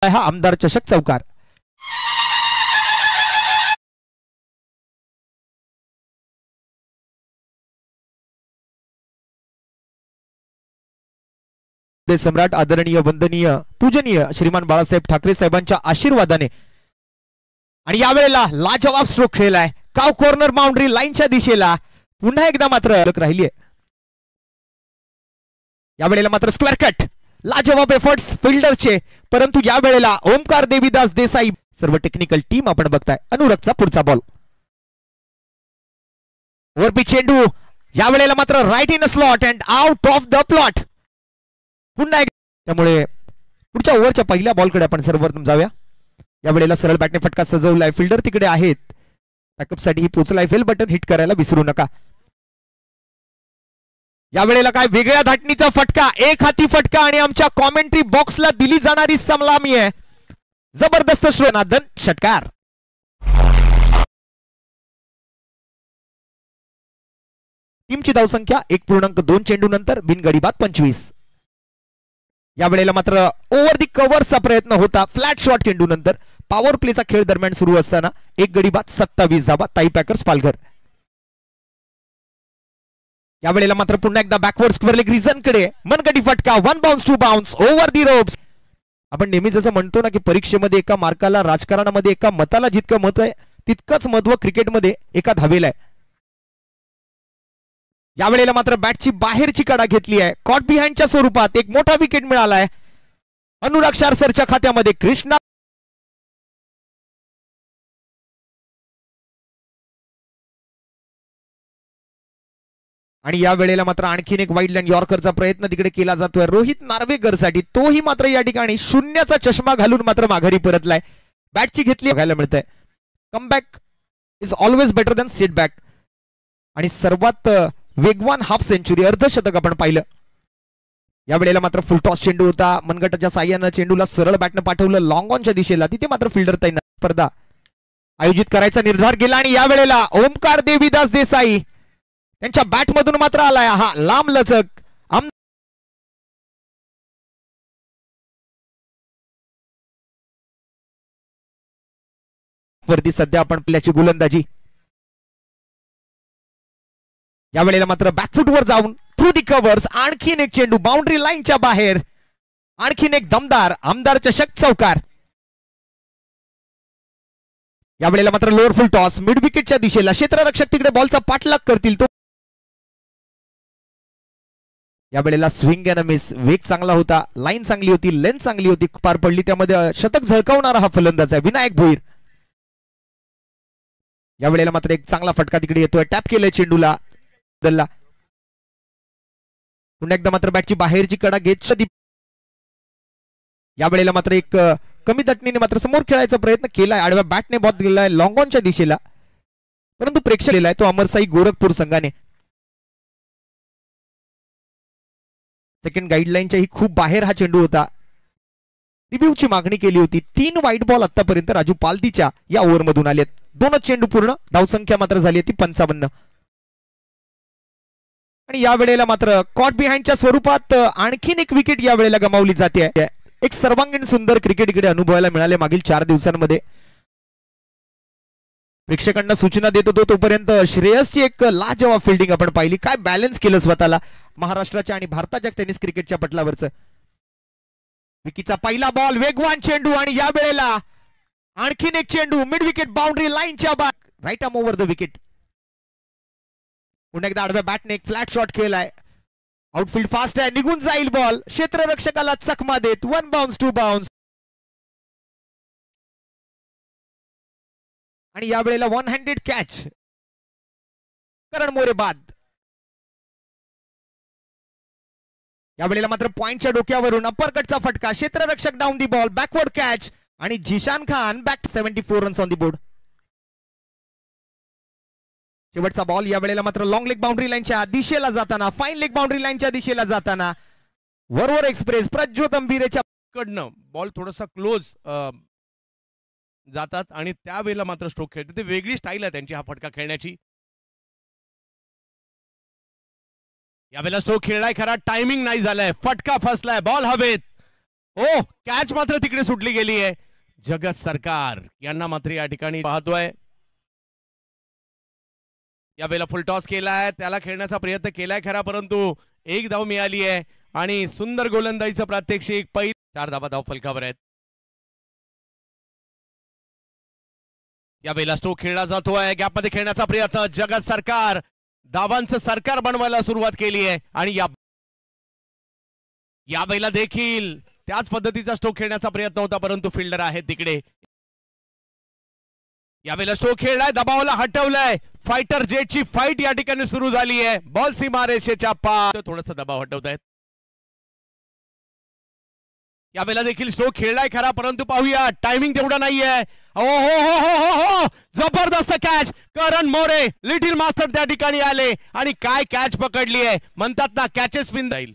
हा आमदार चषक चौकार. सम्राट आदरणीय वंदनीय पूजनीय श्रीमान बाळासाहेब ठाकरे साहेबांच्या आशीर्वादाने आणि यावेळेला लाजवाब स्ट्रोक खेळलाय. काव कॉर्नर बाउंड्री लाईनच्या दिशेला पुन्हा एकदा मात्र राहिली आहे. यावेळेला मात्र स्क्वेअर कट. लाजवाब एफर्ट्स फिल्डरचे, परंतु यावेळेला ओमकार देवीदास देसाई सर्व टेक्निकल टीम आपण बघताय. अनुरागचा पुढचा बॉल. वरपी चेंडू यावेळेला मात्र right in slot and out of the plot. पुन्हा त्यामुळे पुढच्या ओव्हरच्या पहिल्या बॉलकडे आपण सर्वप्रथम जाऊया. यावेळेला सरळ बॅटने फटका सजवलाय. फिल्डर तिकडे आहेत. बॅकअप साठी पोहोचलाय. फेल बटन हिट करायला विसरू नका. यावेळेला काय वेगळ्या धाटणीचा फटका, एक हाती फटका आणि आमच्या कॉमेंट्री बॉक्सला दिली जाणारी सलामी आहे. जबरदस्त श्रोनादन षटकार. टीमची धावसंख्या 1.2 चेंडू नंतर बिनगडी बाद 25. यावेळेला मात्र ओव्हर दी कव्हरचा प्रयत्न होता. फ्लॅट शॉट चेंडू नंतर पॉवर प्लेचा खेळ दरम्यान सुरू असताना एक गडी बाद 27 धावा. ताई पॅकर्स पालघर. यावेळेला मात्र पुन्हा एकदा बॅकवर्ड स्क्वेअर लेग रिझन कडे मनगटी फटका. 1 बाउन्स 2 बाउन्स ओव्हर दी रोप्स. आपण नेहमी जसं म्हणतो ना की परीक्षेमध्ये एका मार्काला, राजकारणामध्ये एका मताला जितकं मत आहे तितकंच महत्व क्रिकेटमध्ये एका धावेला आहे. यावेळेला मात्र बॅटची बाहेरची कडा घेतली आहे. कॉट बिहाइंडच्या स्वरूपात एक मोठा विकेट मिळालाय अनुराग शारसरच्या खात्यामध्ये. कृष्णा आणि यावेळेला मात्र आणखीन एक वाईड लँड यॉर्करचा प्रयत्न तिकडे केला जातोय रोहित नार्वेकर साठी. तोही मात्र या ठिकाणी शून्याचा चष्मा घालून मात्र माघारी परतलाय. बॅटची घेतली बघायला मिळतंय. Comeback is always better than set back. आणि सर्वात वेगवान हाफ सेंचुरी अर्धशतक आपण पाहिलं. यावेळेला मात्र फुल टॉस चेंडू होता. मनगटाच्या साह्यानं चेंडूला सरळ बॅटनं पाठवलं लॉंग ऑनच्या दिशेला. तिथे मात्र फिल्डर तैनात. स्पर्धा आयोजित करायचा निर्धार केला आणि यावेळेला ओमकार देवीदास देसाई त्यांच्या बॅट मधून मात्र आलाय हा लांब लचक. वरती सध्या आपण प्लेची गोलंदाजी. यावेळेला मात्र बॅकफुटवर जाऊन थ्रू दी कव्हर्स आणखीन एक चेंडू बाउंड्री लाईनच्या बाहेर. आणखीन एक दमदार आमदार चषक चौकार. यावेळेला मात्र लोअर फुल टॉस मिड विकेटच्या दिशेला. क्षेत्ररक्षक तिकडे बॉलचा पाठलाग करतील. तो यावेळेला स्विंग अँड मिस. वेग चांगला होता, लाईन चांगली होती, लेंथ चांगली होती, पार पडली. त्यामध्ये शतक झळकावणारा हा फलंदाज आहे विनायक भोईर. यावेळेला मात्र एक चांगला फटका तिकडे येतोय. टॅप केलंय चेंडूला. पुन्हा एकदा मात्र बॅटची बाहेरची कडा घेत यावेळेला मात्र एक कमी दटणीने मात्र समोर खेळायचा प्रयत्न केलाय. आडव्या बॅटने बॉल दिलाय लॉंग ऑनच्या दिशेला, परंतु प्रेक्षक दिलाय तो अमरसाई गोरखपूर संघाने. सेकंड गाईडलाईनच्या ही खूप बाहेर हा चेंडू होता. रिव्ह्यूची मागणी केली होती. 3 वाईट बॉल आतापर्यंत राजू पालतीच्या या ओव्हर मधून आलेत. 2 चेंडू पूर्ण. धावसंख्या मात्र झाली ती 55. आणि यावेळेला मात्र कॉट बिहाइंडच्या स्वरूपात आणखीन एक विकेट यावेळेला गमावली जाते. एक सर्वांगीण सुंदर क्रिकेट इकडे अनुभवायला मिळाले मागील 4 दिवसांमध्ये. प्रेक्षकांना सूचना देत होतो तोपर्यंत श्रेयसची एक लाजवाब फिल्डिंग आपण पाहिली. काय बॅलन्स केलं स्वतःला महाराष्ट्राच्या आणि भारताच्या टेनिस क्रिकेटच्या पटलावरचं. विकीचा पहिला बॉल वेगवान चेंडू आणि यावेळेला आणखीन एक चेंडू मिड विकेट बाउंड्री लाईनच्या बाहेर. Right arm over the wicket. पुन्हा एकदा आडव्या बॅटने एक फ्लॅट शॉट खेळलाय. आउटफील्ड फास्ट आहे, निघून जाईल बॉल. क्षेत्ररक्षकाला चकमा देत 1 बाउन्स 2 बाउन्स. आणि यावेळेला 1 हँडेड कॅच. करण मोरे बाद. यावेळेला मात्र पॉइंटच्या डोक्यावरून अपरकटचा फटका. क्षेत्ररक्षक down the ball. Backward catch आणि Zeeshan Khan back. 74 runs on the board. शेवटचा बॉल यावेळेला मात्र लॉंग लेग बाउंड्री लाईनच्या दिशेला जाताना, फाईन लेग बाउंड्री लाईनच्या दिशेला जाताना वरवर एक्सप्रेस प्रज्योत अंबिरेच्या कडनं बॉल थोडासा क्लोज जातात आणि त्यावेळेला मात्र स्ट्रोक खेळते. ते वेगळी स्टाईल आहे त्यांची हा फटका खेळण्याची. यावेळेला स्ट्रोक खेळलाय खरा, टायमिंग नाही झालाय, फटका फसलाय, बॉल हवेत. ओ कॅच मात्र तिकडे सुटली गेली आहे. जगत सरकार यांना मात्र या ठिकाणी पाहतोय. यावेळेला फुलटॉस केलाय, त्याला खेळण्याचा प्रयत्न केलाय खरा, परंतु एक धाव मिळाली आहे आणि सुंदर गोलंदाजीचं प्रात्यक्षिक. पहिली 4 धावा धाव फलकावर आहेत. यावेळेला स्ट्रोक खेळला जातोय, गॅपमध्ये खेळण्याचा प्रयत्न. जगत सरकार धावांचं सरकार बनवायला सुरुवात केली आहे आणि यावेळेला देखील त्याच पद्धतीचा स्ट्रोक खेळण्याचा प्रयत्न होता, परंतु फिल्डर आहेत तिकडे. यावेळेला स्ट्रोक खेळलाय, दबावाला हटवलाय. फायटर जेटची फाईट या ठिकाणी सुरू झाली आहे. बॉल सीमारेषेच्या पार, थोडंसं दबाव हटवतायत. यावेळेला देखील स्ट्रोक खेळलाय खरा, परंतु पाहूया टायमिंग तेवढा नाहीये. हो हो हो हो हो हो, जबरदस्त कॅच. करण मोरे लिटिल मास्टर त्या ठिकाणी आले आणि काय कॅच पकडली आहे. म्हणतात ना कॅचेस विन जाईल.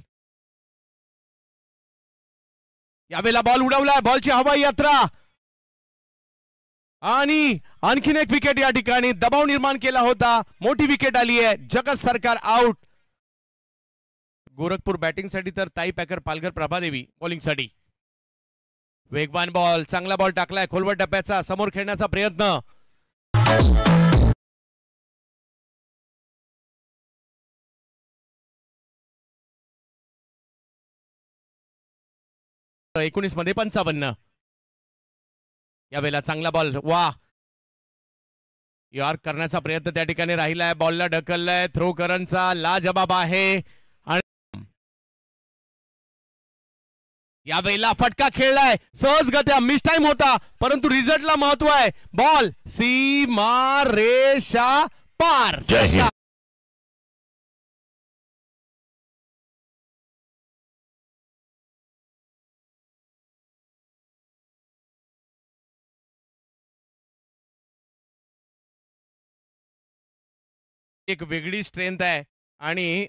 यावेळेला बॉल उडवलाय, बॉलची हवाई यात्रा आणि आणखीन एक विकेट या ठिकाणी. दबाव निर्माण केला होता, मोठी विकेट आली आहे. जगत सरकार आउट. गोरखपूर बॅटिंगसाठी तर ताई पॅकर, पालघर प्रभादेवी बॉलिंगसाठी. वेगवान बॉल, चांगला बॉल टाकलाय खोलवर टप्प्याचा. समोर खेळण्याचा प्रयत्न. तर 19 मध्ये 55. यावेळेला चांगला बॉल, वा यार करण्याचा प्रयत्न त्या ठिकाणी राहिलाय. बॉलला ढकललाय, थ्रो करणचा लाजबाब आहे. यावेळेला फटका खेळलाय, सहजगत्या मिस टाइम होता, परंतु रिझल्टला महत्व आहे. बॉल सीमा रेषा पार. एक वेगळी स्ट्रेंथ आहे आणि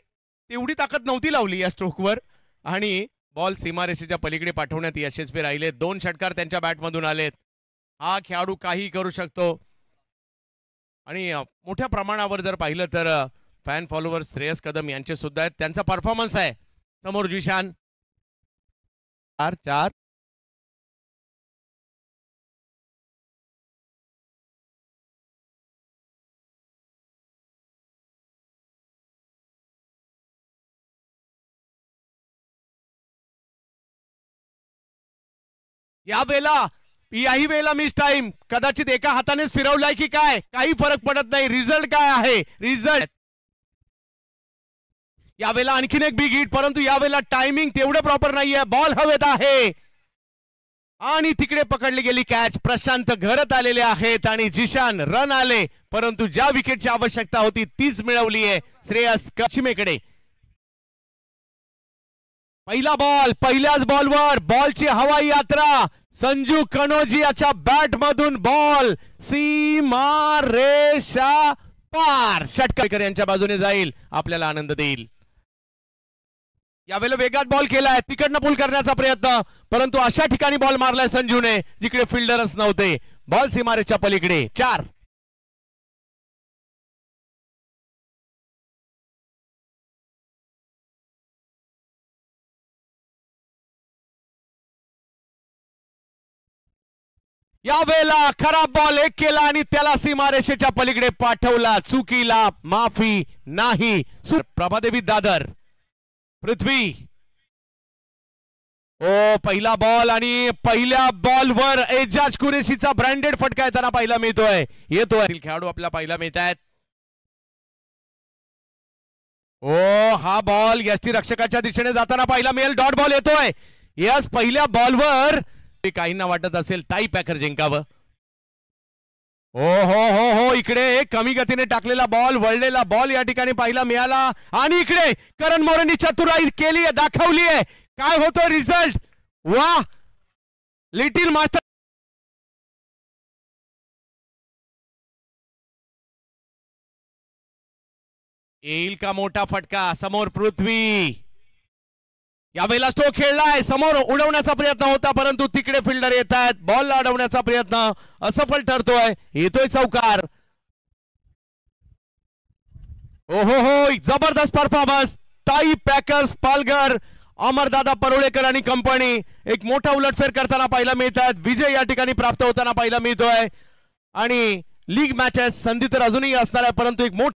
तेवढी ताकद नव्हती लावली या स्ट्रोकवर आणि बॉल सीमारेषेच्या पलीकडे पाठवण्यात यशस्वी राहिले. 2 षटकार त्यांच्या बॅटमधून आलेत. हा खेळाडू काही करू शकतो आणि मोठ्या प्रमाणावर जर पाहिलं तर फॅन फॉलोअर श्रेयस कदम यांचे सुद्धा आहेत. त्यांचा परफॉर्मन्स आहे. समोर जिशान 4-4. याही वेळेला मिस टाइम, कदाचित एका हातानेच फिरवलाय की काय, काही फरक पडत नाही. रिझल्ट काय आहे, रिझल्ट. यावेळेला आणखीन एक बिग हिट, परंतु यावेळेला टायमिंग तेवढं प्रॉपर नाहीये. बॉल हवेत आहे आणि तिकडे पकडली गेली कॅच. प्रशांत घरत आलेले आहेत आणि जिशान रन आले, परंतु ज्या विकेटची आवश्यकता होती तीच मिळवली आहे श्रेयस कचिमेकडे. पहिला बॉल, पहिल्याच बॉलवर बॉलची हवाई यात्रा. संजू कनोजी याच्या बॅट मधून बॉल सीमा रेषा पार. षटकार यांच्या बाजूने जाईल, आपल्याला आनंद देईल. यावेळेला वेगात बॉल केलाय, तिकडनं पुल करण्याचा प्रयत्न, परंतु अशा ठिकाणी बॉल मारलाय संजूने जिकडे फिल्डरच नव्हते. बॉल सीमारेषेच्या पलीकडे. 4. यावेळेला खराब बॉल एक केला आणि त्याला सीमारेषेच्या पलीकडे पाठवला. चुकीला माफी नाही. प्रभादेवी दादर. पृथ्वी. ओ पहिला बॉल आणि पहिल्या बॉलवर एजाज कुरेशीचा ब्रँडेड फटका येताना पाहिला मिळतोय. येतोय खेळाडू आपला पाहिला मिळत आहेत. ओ हा बॉल यष्टी रक्षकाच्या दिशेने जाताना पाहिला मिळेल. डॉट बॉल येतोय. यस, पहिल्या बॉलवर काहींना वाटत असेल ताई पॅकर जिंकावं. हो हो हो हो, इकडे कमी गतीने टाकलेला बॉल, वळलेला बॉल या ठिकाणी पाहायला मिळाला आणि इकडे करण मोरेंनी चतुराई केली, दाखवली आहे. काय होतो रिझल्ट. वा, लिटिल मास्टर. येईल का मोठा फटका. समोर पृथ्वी. यावेळेला स्ट्रोक खेळलाय, समोर उडवण्याचा प्रयत्न होता, परंतु तिकडे फिल्डर येत आहेत. बॉल अडवण्याचा प्रयत्न असफल ठरतोय. येतोय चौकार. ओ हो हो, जबरदस्त परफॉर्मन्स. ताई पॅकर्स पालघर अमरदादा परोळेकर आणि कंपनी एक मोठा उलटफेर करताना पाहायला मिळतात. विजय या ठिकाणी प्राप्त होताना पाहायला मिळतोय आणि लीग मॅचेस संधी तर अजूनही असणार आहे, परंतु एक मोठा